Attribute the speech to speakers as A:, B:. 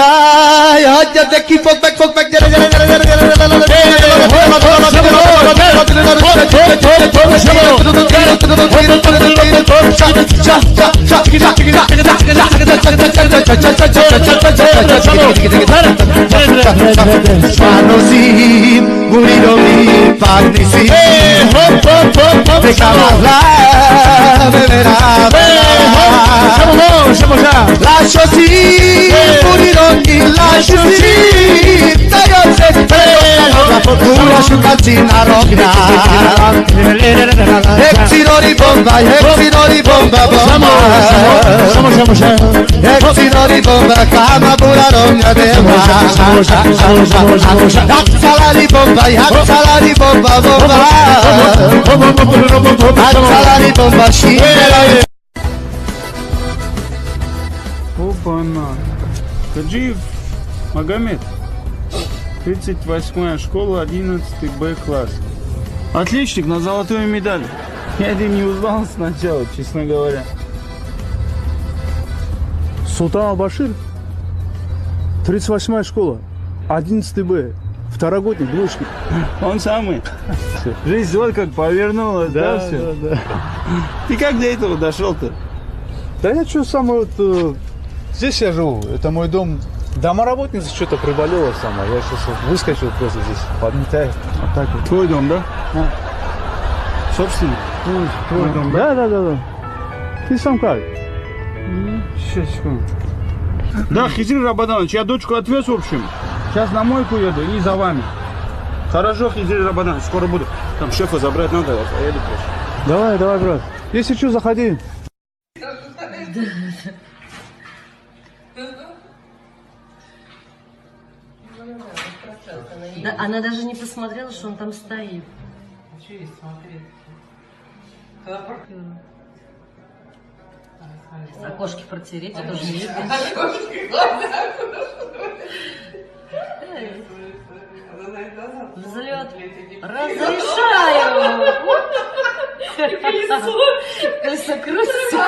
A: jai hajja dekhi folk back jare Panosim, guriromi, pagnisim Bekamala, bevera Lasciasi, guriromi, lasciasi Tayose, la fortuna sciucazzina rogna Exirori bomba, bomba Exirori bomba, kama pura rogna deva Salari bomba, bomba Salari bomba, shimera
B: Опа-на. Таджиев Магомед. 38-я школа, 11-й Б класс. Отличник на золотую медаль. Я это не узнал сначала, честно говоря.
C: Султан Албашир, 38-я школа, 11 Б, второгодник, двоечник.
B: Он самый. Жизнь вот как повернула, да, все?
C: Да.
B: Ты как до этого дошел-то?
C: Да я что, самое вот, здесь я живу, это мой дом. Домоработница что-то приболела сама, я сейчас вот выскочил просто здесь, подметаю. Вот так вот.
B: Твой дом, да? Собственно? Твой дом, да?
C: Да. Ты сам как?
B: Сейчас, секунду. Да, Хизир Рабаданович, я дочку отвез, в общем. Сейчас на мойку еду и за вами. Хорошо, Хизир Рабаданович, скоро буду. Там шефа забрать надо, я поеду просто.
C: Давай, брат. Если что, заходи.
D: Да, она даже не посмотрела, что он там стоит.
E: А что есть смотреть?
D: Окошки протереть, это тоже не Взлет. Разрешаю. Колесо крутится.